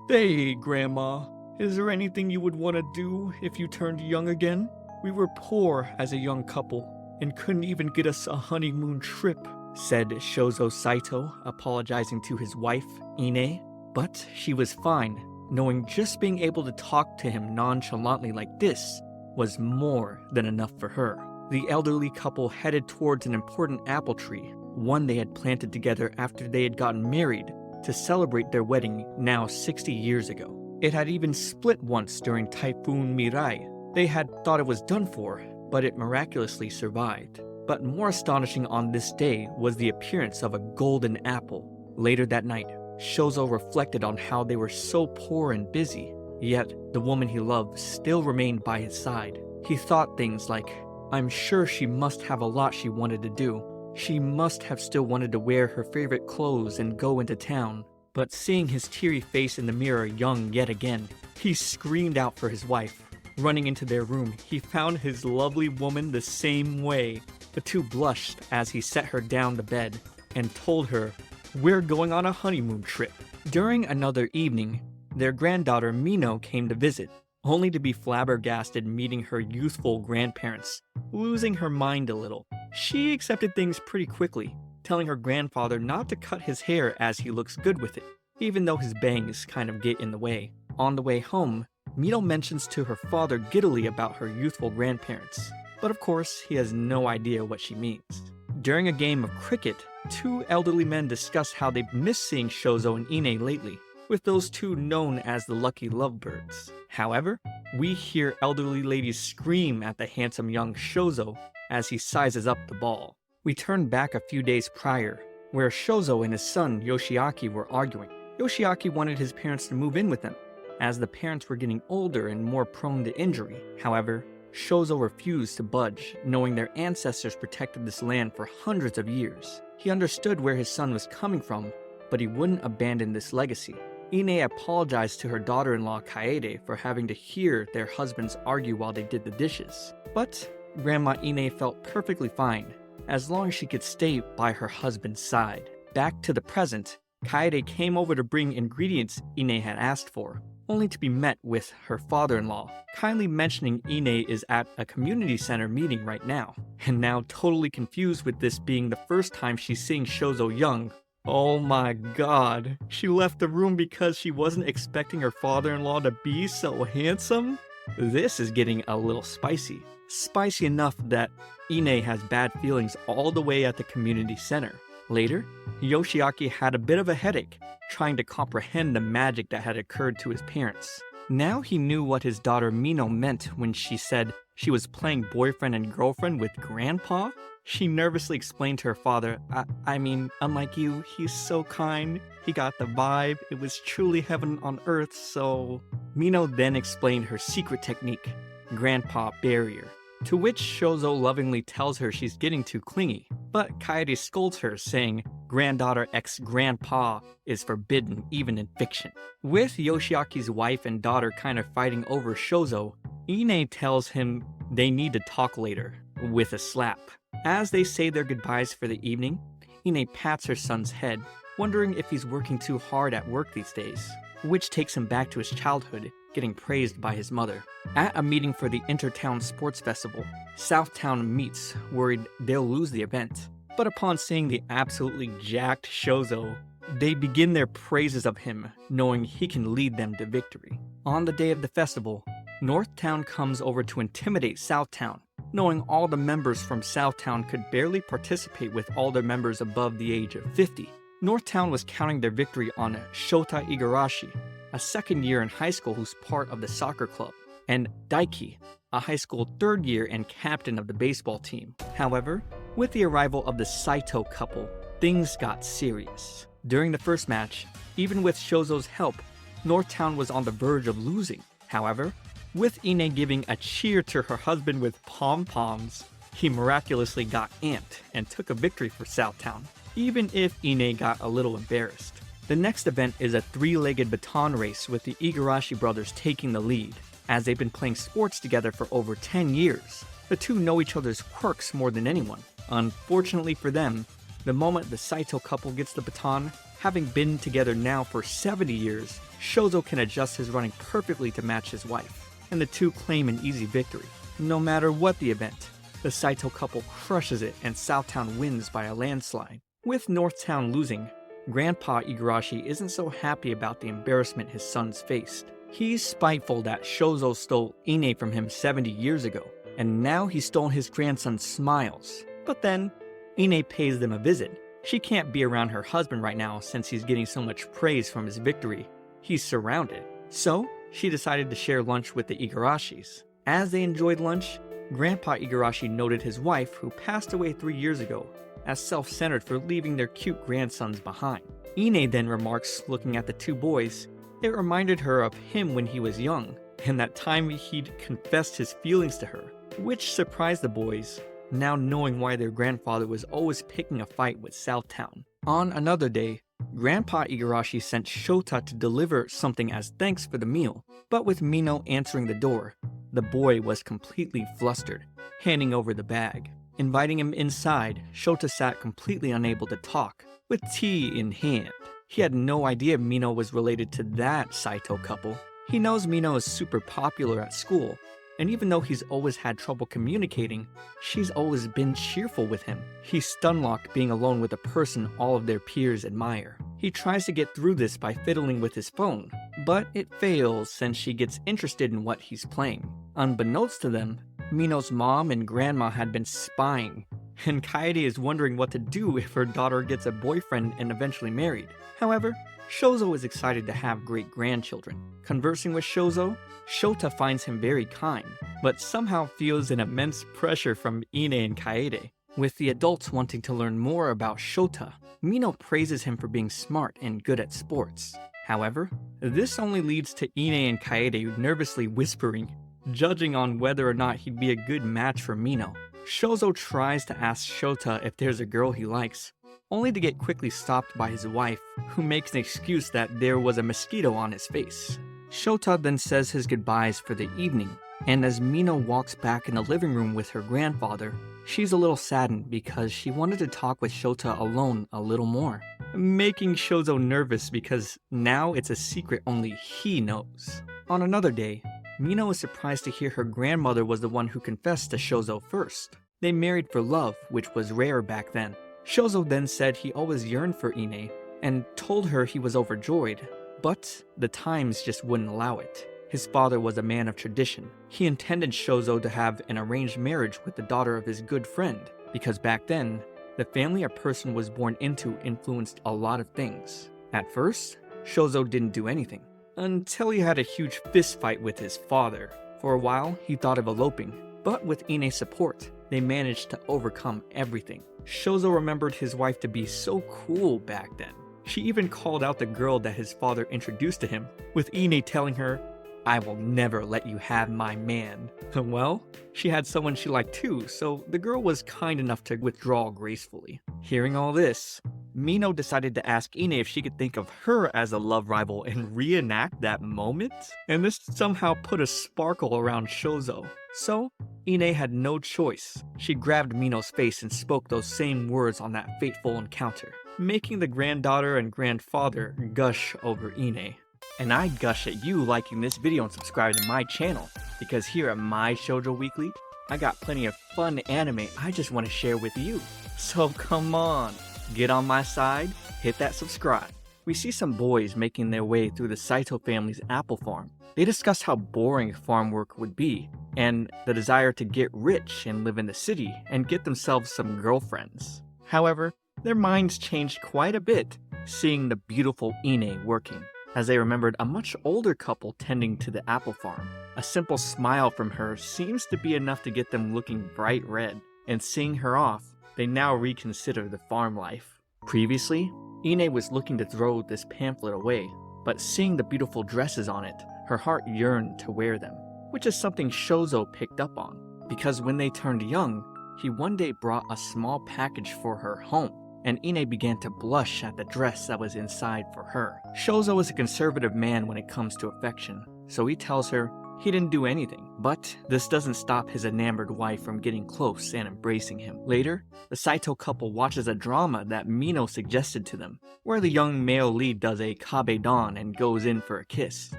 Say, Grandma, is there anything you would want to do if you turned young again? We were poor as a young couple and couldn't even get us a honeymoon trip, said Shouzou Saitou, apologizing to his wife, Ine. But she was fine, knowing just being able to talk to him nonchalantly like this was more than enough for her. The elderly couple headed towards an important apple tree, one they had planted together after they had gotten married to celebrate their wedding now 60 years ago. It had even split once during Typhoon Mirai. They had thought it was done for, but it miraculously survived. But more astonishing on this day was the appearance of a golden apple. Later that night, Shouzou reflected on how they were so poor and busy, yet the woman he loved still remained by his side. He thought things like, I'm sure she must have a lot she wanted to do. She must have still wanted to wear her favorite clothes and go into town. But seeing his teary face in the mirror young yet again, he screamed out for his wife. Running into their room, he found his lovely woman the same way. The two blushed as he set her down the bed and told her, we're going on a honeymoon trip. During another evening, their granddaughter Mino came to visit, only to be flabbergasted meeting her youthful grandparents, losing her mind a little. She accepted things pretty quickly, telling her grandfather not to cut his hair as he looks good with it, even though his bangs kind of get in the way. On the way home, Mino mentions to her father giddily about her youthful grandparents, but of course he has no idea what she means. During a game of cricket, two elderly men discuss how they've missed seeing Shouzou and Ine lately, with those two known as the lucky lovebirds. However, we hear elderly ladies scream at the handsome young Shouzou as he sizes up the ball. We turn back a few days prior, where Shouzou and his son Yoshiaki were arguing. Yoshiaki wanted his parents to move in with them, as the parents were getting older and more prone to injury. However, Shouzou refused to budge, knowing their ancestors protected this land for hundreds of years. He understood where his son was coming from, but he wouldn't abandon this legacy. Ine apologized to her daughter-in-law Kaede for having to hear their husbands argue while they did the dishes. But Grandma Ine felt perfectly fine, as long as she could stay by her husband's side. Back to the present, Kaede came over to bring ingredients Ine had asked for, only to be met with her father-in-law, kindly mentioning Ine is at a community center meeting right now, and now totally confused with this being the first time she's seeing Shouzou young. Oh my god, she left the room because she wasn't expecting her father-in-law to be so handsome? This is getting a little spicy. Spicy enough that Ine has bad feelings all the way at the community center. Later, Yoshiaki had a bit of a headache, trying to comprehend the magic that had occurred to his parents. Now he knew what his daughter Mino meant when she said she was playing boyfriend and girlfriend with Grandpa. She nervously explained to her father, I mean, unlike you, he's so kind. He got the vibe. It was truly heaven on earth, so... Mino then explained her secret technique, Grandpa Barrier, to which Shouzou lovingly tells her she's getting too clingy. But Kaede scolds her, saying granddaughter ex-grandpa is forbidden even in fiction. With Yoshiaki's wife and daughter kind of fighting over Shouzou, Ine tells him they need to talk later, with a slap. As they say their goodbyes for the evening, Ine pats her son's head, wondering if he's working too hard at work these days, which takes him back to his childhood, getting praised by his mother. At a meeting for the Intertown Sports Festival, Southtown meets, worried they'll lose the event. But upon seeing the absolutely jacked Shouzou, they begin their praises of him, knowing he can lead them to victory. On the day of the festival, Northtown comes over to intimidate Southtown, knowing all the members from Southtown could barely participate with all their members above the age of 50. Northtown was counting their victory on Shota Igarashi, a second year in high school who's part of the soccer club, and Daiki, a high school third year and captain of the baseball team. However, with the arrival of the Saitou couple, things got serious. During the first match, even with Shouzou's help, Northtown was on the verge of losing. However, with Ine giving a cheer to her husband with pom-poms, he miraculously got amped and took a victory for Southtown, even if Ine got a little embarrassed. The next event is a three-legged baton race with the Igarashi brothers taking the lead. As they've been playing sports together for over 10 years, the two know each other's quirks more than anyone. Unfortunately for them, the moment the Saitou couple gets the baton, having been together now for 70 years, Shozo can adjust his running perfectly to match his wife, and the two claim an easy victory. No matter what the event, the Saitou couple crushes it and Southtown wins by a landslide. With Northtown losing, Grandpa Igarashi isn't so happy about the embarrassment his sons faced. He's spiteful that Shozo stole Ine from him 70 years ago, and now he's stolen his grandson's smiles. But then, Ine pays them a visit. She can't be around her husband right now since he's getting so much praise from his victory. He's surrounded. So, she decided to share lunch with the Igarashis. As they enjoyed lunch, Grandpa Igarashi noted his wife, who passed away 3 years ago, as self-centered for leaving their cute grandsons behind. Ine then remarks, looking at the two boys, it reminded her of him when he was young, and that time he'd confessed his feelings to her, which surprised the boys, now knowing why their grandfather was always picking a fight with Southtown. On another day, Grandpa Igarashi sent Shota to deliver something as thanks for the meal, but with Mino answering the door, the boy was completely flustered, handing over the bag. Inviting him inside, Shota sat completely unable to talk, with tea in hand. He had no idea Mino was related to that Saitou couple. He knows Mino is super popular at school, and even though he's always had trouble communicating, she's always been cheerful with him. He's stun-locked being alone with a person all of their peers admire. He tries to get through this by fiddling with his phone, but it fails since she gets interested in what he's playing. Unbeknownst to them, Mino's mom and grandma had been spying, and Kaede is wondering what to do if her daughter gets a boyfriend and eventually married. However, Shozo is excited to have great-grandchildren. Conversing with Shozo, Shota finds him very kind, but somehow feels an immense pressure from Ine and Kaede. With the adults wanting to learn more about Shota, Mino praises him for being smart and good at sports. However, this only leads to Ine and Kaede nervously whispering, judging on whether or not he'd be a good match for Mino. Shozo tries to ask Shota if there's a girl he likes, only to get quickly stopped by his wife, who makes an excuse that there was a mosquito on his face. Shota then says his goodbyes for the evening, and as Mino walks back in the living room with her grandfather, she's a little saddened because she wanted to talk with Shota alone a little more, making Shozo nervous because now it's a secret only he knows. On another day, Mino is surprised to hear her grandmother was the one who confessed to Shozo first. They married for love, which was rare back then. Shozo then said he always yearned for Ine, and told her he was overjoyed, but the times just wouldn't allow it. His father was a man of tradition. He intended Shozo to have an arranged marriage with the daughter of his good friend, because back then, the family a person was born into influenced a lot of things. At first, Shozo didn't do anything, until he had a huge fist fight with his father. For a while, he thought of eloping, but with Ine's support, they managed to overcome everything. Shozo remembered his wife to be so cool back then. She even called out the girl that his father introduced to him, with Ine telling her, "I will never let you have my man." Well, she had someone she liked too, so the girl was kind enough to withdraw gracefully. Hearing all this, Mino decided to ask Ine if she could think of her as a love rival and reenact that moment, and this somehow put a sparkle around Shozo. So, Ine had no choice. She grabbed Mino's face and spoke those same words on that fateful encounter, making the granddaughter and grandfather gush over Ine. And I gush at you liking this video and subscribing to my channel, because here at my Shoujo Weekly, I got plenty of fun anime I just want to share with you. So come on, get on my side, hit that subscribe. We see some boys making their way through the Saitou family's apple farm. They discuss how boring farm work would be, and the desire to get rich and live in the city and get themselves some girlfriends. However, their minds changed quite a bit, seeing the beautiful Ine working, as they remembered a much older couple tending to the apple farm. A simple smile from her seems to be enough to get them looking bright red, and seeing her off, they now reconsider the farm life. Previously, Ine was looking to throw this pamphlet away, but seeing the beautiful dresses on it, her heart yearned to wear them, which is something Shozo picked up on, because when they turned young, he one day brought a small package for her home, and Ine began to blush at the dress that was inside for her. Shozo is a conservative man when it comes to affection, so he tells her he didn't do anything. But this doesn't stop his enamored wife from getting close and embracing him. Later, the Saitou couple watches a drama that Mino suggested to them, where the young male lead does a kabedon and goes in for a kiss.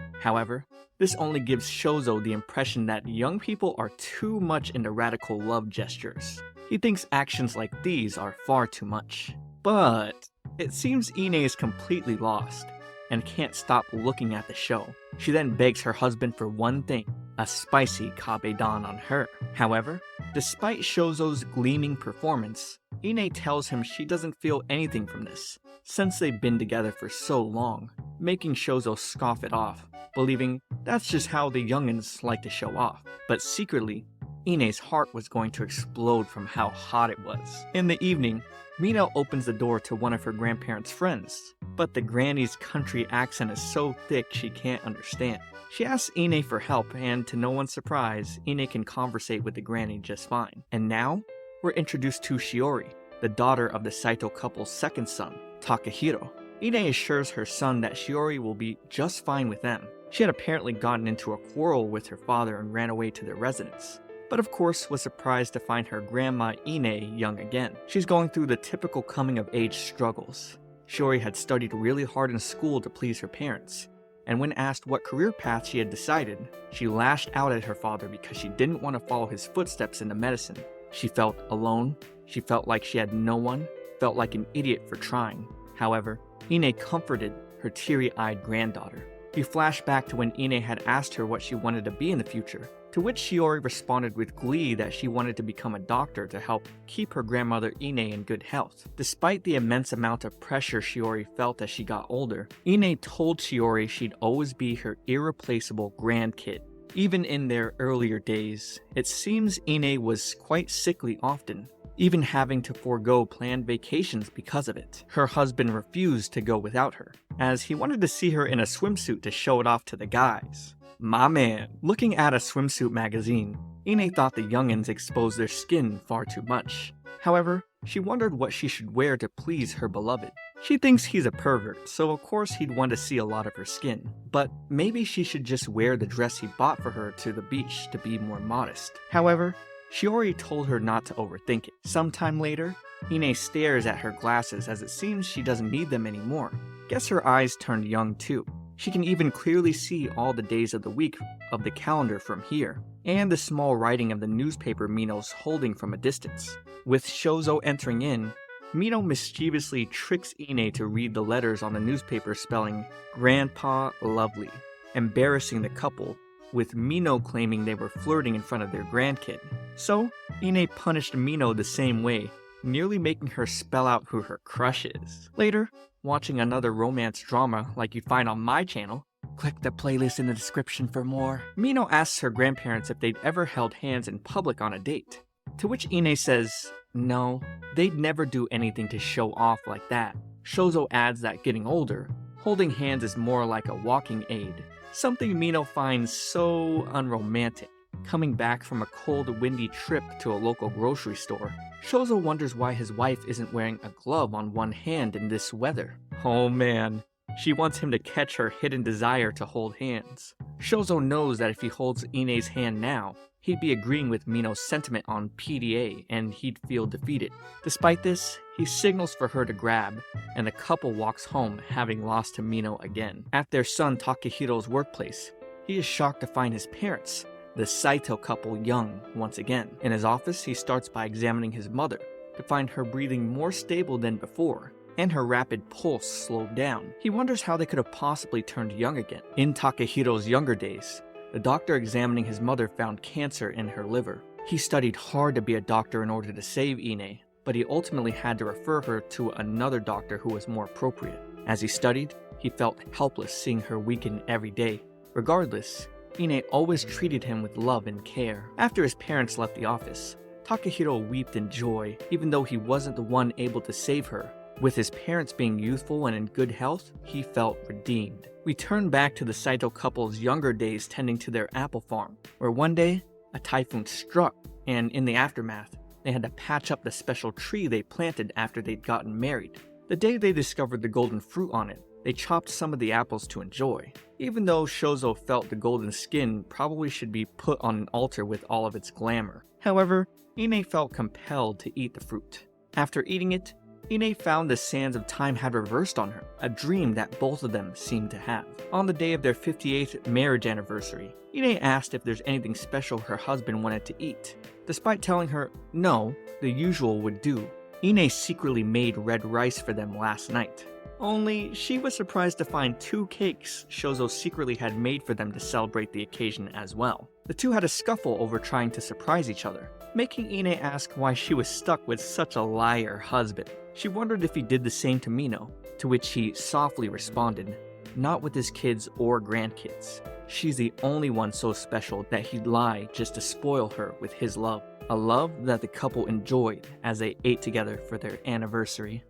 However, this only gives Shouzou the impression that young people are too much into radical love gestures. He thinks actions like these are far too much. But it seems Ine is completely lost and can't stop looking at the show. She then begs her husband for one thing, a spicy kabedon on her. However, despite Shouzou's gleaming performance, Ine tells him she doesn't feel anything from this, since they've been together for so long, making Shouzou scoff it off, believing that's just how the youngins like to show off. But secretly, Ine's heart was going to explode from how hot it was. In the evening, Mino opens the door to one of her grandparents' friends, but the granny's country accent is so thick she can't understand. She asks Ine for help, and to no one's surprise, Ine can conversate with the granny just fine. And now, we're introduced to Shiori, the daughter of the Saitou couple's second son, Takahiro. Ine assures her son that Shiori will be just fine with them. She had apparently gotten into a quarrel with her father and ran away to their residence, but of course was surprised to find her grandma Ine young again. She's going through the typical coming-of-age struggles. Shiori had studied really hard in school to please her parents, and when asked what career path she had decided, she lashed out at her father because she didn't want to follow his footsteps into medicine. She felt alone, she felt like she had no one, felt like an idiot for trying. However, Ine comforted her teary-eyed granddaughter. We flash back to when Ine had asked her what she wanted to be in the future, to which Shiori responded with glee that she wanted to become a doctor to help keep her grandmother Ine in good health. Despite the immense amount of pressure Shiori felt as she got older, Ine told Shiori she'd always be her irreplaceable grandkid. Even in their earlier days, it seems Ine was quite sickly often, even having to forego planned vacations because of it. Her husband refused to go without her, as he wanted to see her in a swimsuit to show it off to the guys. My man. Looking at a swimsuit magazine, Ine thought the youngins exposed their skin far too much. However, she wondered what she should wear to please her beloved. She thinks he's a pervert, so of course he'd want to see a lot of her skin. But maybe she should just wear the dress he bought for her to the beach to be more modest. However, Shiori told her not to overthink it. Sometime later, Ine stares at her glasses as it seems she doesn't need them anymore. Guess her eyes turned young too. She can even clearly see all the days of the week of the calendar from here, and the small writing of the newspaper Mino's holding from a distance. With Shouzou entering in, Mino mischievously tricks Ine to read the letters on the newspaper spelling Grandpa Lovely, embarrassing the couple, with Mino claiming they were flirting in front of their grandkid. So, Ine punished Mino the same way, nearly making her spell out who her crush is. Later, watching another romance drama like you'd find on my channel, click the playlist in the description for more, Mino asks her grandparents if they'd ever held hands in public on a date. To which Ine says, no, they'd never do anything to show off like that. Shouzou adds that getting older, holding hands is more like a walking aid, something Mino finds so unromantic. Coming back from a cold, windy trip to a local grocery store, Shouzou wonders why his wife isn't wearing a glove on one hand in this weather. Oh man, she wants him to catch her hidden desire to hold hands. Shouzou knows that if he holds Ine's hand now, he'd be agreeing with Mino's sentiment on PDA and he'd feel defeated. Despite this, he signals for her to grab, and the couple walks home having lost to Mino again. At their son Takehiro's workplace, he is shocked to find his parents, the Saitou couple, young once again. In his office, he starts by examining his mother to find her breathing more stable than before, and her rapid pulse slowed down. He wonders how they could have possibly turned young again. In Takehiro's younger days, the doctor examining his mother found cancer in her liver. He studied hard to be a doctor in order to save Ine, but he ultimately had to refer her to another doctor who was more appropriate. As he studied, he felt helpless seeing her weaken every day. Regardless, Ine always treated him with love and care. After his parents left the office, Takahiro wept in joy, even though he wasn't the one able to save her. With his parents being youthful and in good health, he felt redeemed. We turn back to the Saitou couple's younger days tending to their apple farm, where one day, a typhoon struck, and in the aftermath, they had to patch up the special tree they planted after they'd gotten married. The day they discovered the golden fruit on it, they chopped some of the apples to enjoy, even though Shouzou felt the golden skin probably should be put on an altar with all of its glamour. However, Ine felt compelled to eat the fruit. After eating it, Ine found the sands of time had reversed on her, a dream that both of them seemed to have. On the day of their 58th marriage anniversary, Ine asked if there's anything special her husband wanted to eat. Despite telling her no, the usual would do, Ine secretly made red rice for them last night. Only, she was surprised to find 2 cakes Shouzou secretly had made for them to celebrate the occasion as well. The two had a scuffle over trying to surprise each other, making Ine ask why she was stuck with such a liar husband. She wondered if he did the same to Mino, to which he softly responded, not with his kids or grandkids. She's the only one so special that he'd lie just to spoil her with his love. A love that the couple enjoyed as they ate together for their anniversary.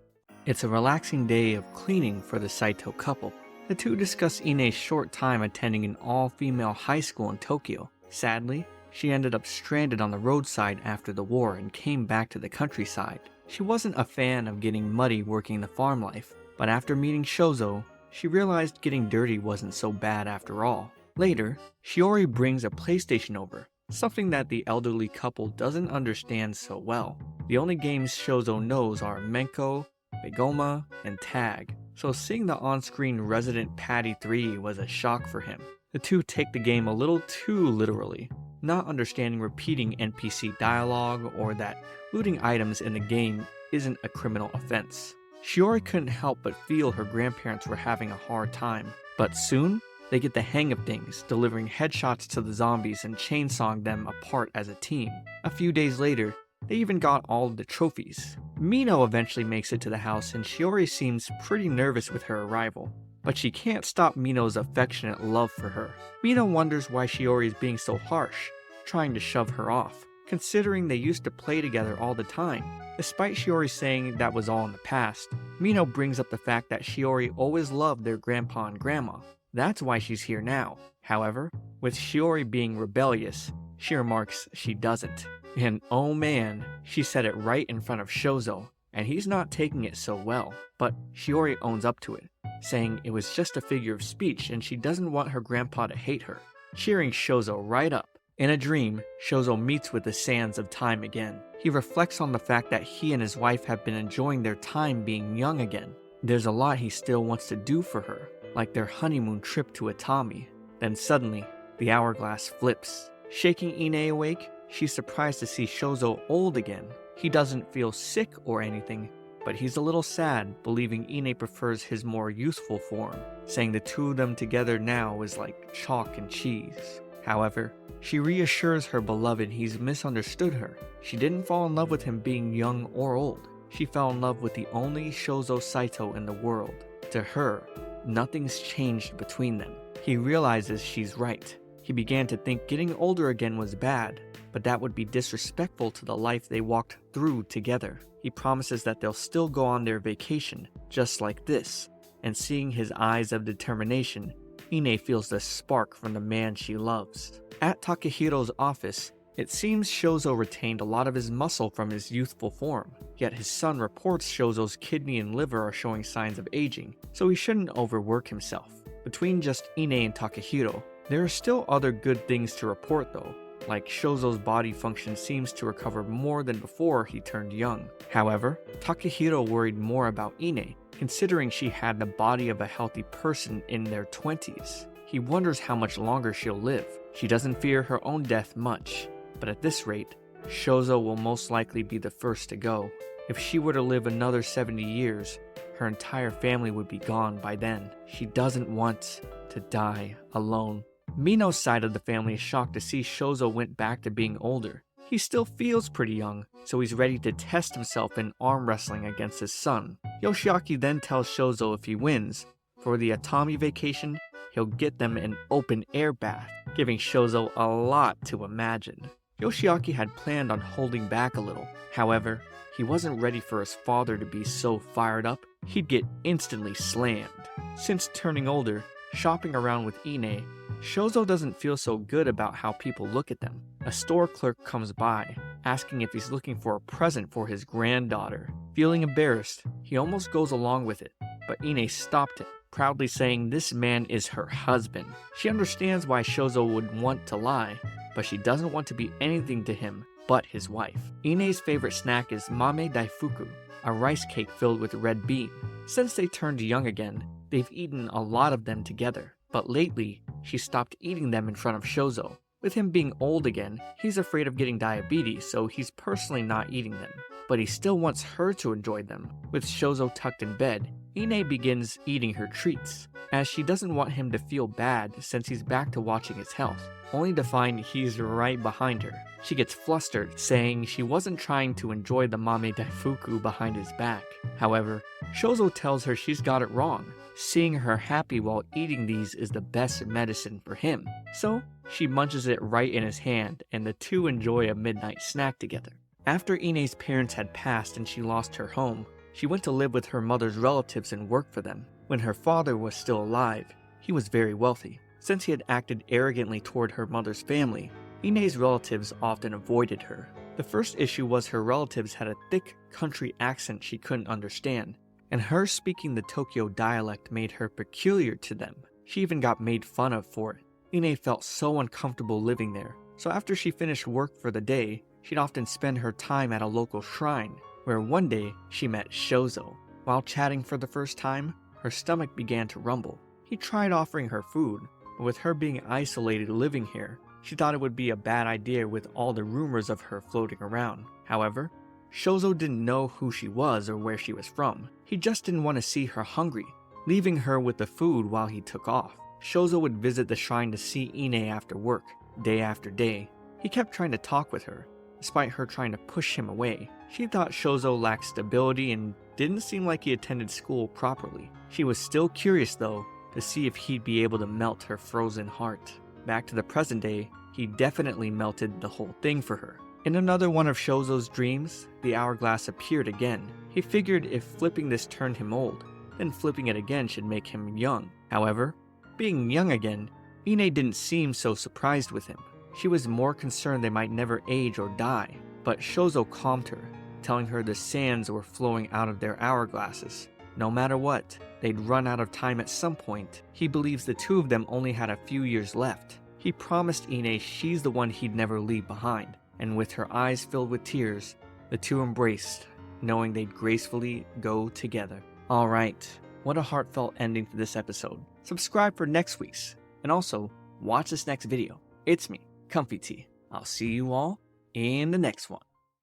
It's a relaxing day of cleaning for the Saitou couple. The two discuss Ine's short time attending an all-female high school in Tokyo. Sadly, she ended up stranded on the roadside after the war and came back to the countryside. She wasn't a fan of getting muddy working the farm life, but after meeting Shouzou, she realized getting dirty wasn't so bad after all. Later, Shiori brings a PlayStation over, something that the elderly couple doesn't understand so well. The only games Shouzou knows are Menko, Begoma, and Tag, so seeing the on-screen Resident Patty 3 was a shock for him. The two take the game a little too literally, not understanding repeating NPC dialogue or that looting items in the game isn't a criminal offense. Shiori couldn't help but feel her grandparents were having a hard time, but soon, they get the hang of things, delivering headshots to the zombies and chainsawing them apart as a team. A few days later, they even got all of the trophies. Mino eventually makes it to the house and Shiori seems pretty nervous with her arrival, but she can't stop Mino's affectionate love for her. Mino wonders why Shiori is being so harsh, trying to shove her off, considering they used to play together all the time. Despite Shiori saying that was all in the past, Mino brings up the fact that Shiori always loved their grandpa and grandma. That's why she's here now. However, with Shiori being rebellious, she remarks she doesn't. And oh man, she said it right in front of Shouzou, and he's not taking it so well. But Shiori owns up to it, saying it was just a figure of speech and she doesn't want her grandpa to hate her, cheering Shouzou right up. In a dream, Shouzou meets with the sands of time again. He reflects on the fact that he and his wife have been enjoying their time being young again. There's a lot he still wants to do for her, like their honeymoon trip to Atami. Then suddenly, the hourglass flips. Shaking Ine awake, she's surprised to see Shouzou old again. He doesn't feel sick or anything, but he's a little sad, believing Ine prefers his more youthful form, saying the two of them together now is like chalk and cheese. However, she reassures her beloved he's misunderstood her. She didn't fall in love with him being young or old. She fell in love with the only Shouzou Saitou in the world. To her, nothing's changed between them. He realizes she's right. He began to think getting older again was bad, but that would be disrespectful to the life they walked through together. He promises that they'll still go on their vacation, just like this, and seeing his eyes of determination, Ine feels the spark from the man she loves. At Takehiro's office, it seems Shouzou retained a lot of his muscle from his youthful form, yet his son reports Shouzou's kidney and liver are showing signs of aging, so he shouldn't overwork himself. Between just Ine and Takehiro, there are still other good things to report though, like Shouzou's body function seems to recover more than before he turned young. However, Takehiro worried more about Ine, considering she had the body of a healthy person in their 20s. He wonders how much longer she'll live. She doesn't fear her own death much, but at this rate, Shouzou will most likely be the first to go. If she were to live another 70 years, her entire family would be gone by then. She doesn't want to die alone. Mino's side of the family is shocked to see Shouzou went back to being older. He still feels pretty young, so he's ready to test himself in arm wrestling against his son. Yoshiaki then tells Shouzou if he wins, for the Atami vacation, he'll get them an open air bath, giving Shouzou a lot to imagine. Yoshiaki had planned on holding back a little. However, he wasn't ready for his father to be so fired up, he'd get instantly slammed. Since turning older, shopping around with Ine, Shouzou doesn't feel so good about how people look at them. A store clerk comes by, asking if he's looking for a present for his granddaughter. Feeling embarrassed, he almost goes along with it, but Ine stopped him, proudly saying this man is her husband. She understands why Shouzou would want to lie, but she doesn't want to be anything to him but his wife. Ine's favorite snack is mame daifuku, a rice cake filled with red bean. Since they turned young again, they've eaten a lot of them together, but lately, she stopped eating them in front of Shouzou. With him being old again, he's afraid of getting diabetes, so he's personally not eating them. But he still wants her to enjoy them. With Shouzou tucked in bed, Ine begins eating her treats, as she doesn't want him to feel bad since he's back to watching his health, only to find he's right behind her. She gets flustered, saying she wasn't trying to enjoy the mame daifuku behind his back. However, Shouzou tells her she's got it wrong. Seeing her happy while eating these is the best medicine for him. So, she munches it right in his hand, and the two enjoy a midnight snack together. After Ine's parents had passed and she lost her home, she went to live with her mother's relatives and work for them. When her father was still alive, he was very wealthy. Since he had acted arrogantly toward her mother's family, Ine's relatives often avoided her. The first issue was her relatives had a thick country accent she couldn't understand, and her speaking the Tokyo dialect made her peculiar to them. She even got made fun of for it. Ine felt so uncomfortable living there, so after she finished work for the day, she'd often spend her time at a local shrine, where one day she met Shouzou. While chatting for the first time, her stomach began to rumble. He tried offering her food, but with her being isolated living here, she thought it would be a bad idea with all the rumors of her floating around. However, Shouzou didn't know who she was or where she was from. He just didn't want to see her hungry, leaving her with the food while he took off. Shouzou would visit the shrine to see Ine after work, day after day. He kept trying to talk with her, despite her trying to push him away. She thought Shouzou lacked stability and didn't seem like he attended school properly. She was still curious though, to see if he'd be able to melt her frozen heart. Back to the present day, he definitely melted the whole thing for her. In another one of Shouzou's dreams, the hourglass appeared again. He figured if flipping this turned him old, then flipping it again should make him young. However, being young again, Ine didn't seem so surprised with him. She was more concerned they might never age or die, but Shouzou calmed her, telling her the sands were flowing out of their hourglasses. No matter what, they'd run out of time at some point. He believes the two of them only had a few years left. He promised Ine she's the one he'd never leave behind, and with her eyes filled with tears, the two embraced, knowing they'd gracefully go together. Alright, what a heartfelt ending to this episode. Subscribe for next week's, and also, watch this next video. It's me, ComfyTea. I'll see you all in the next one.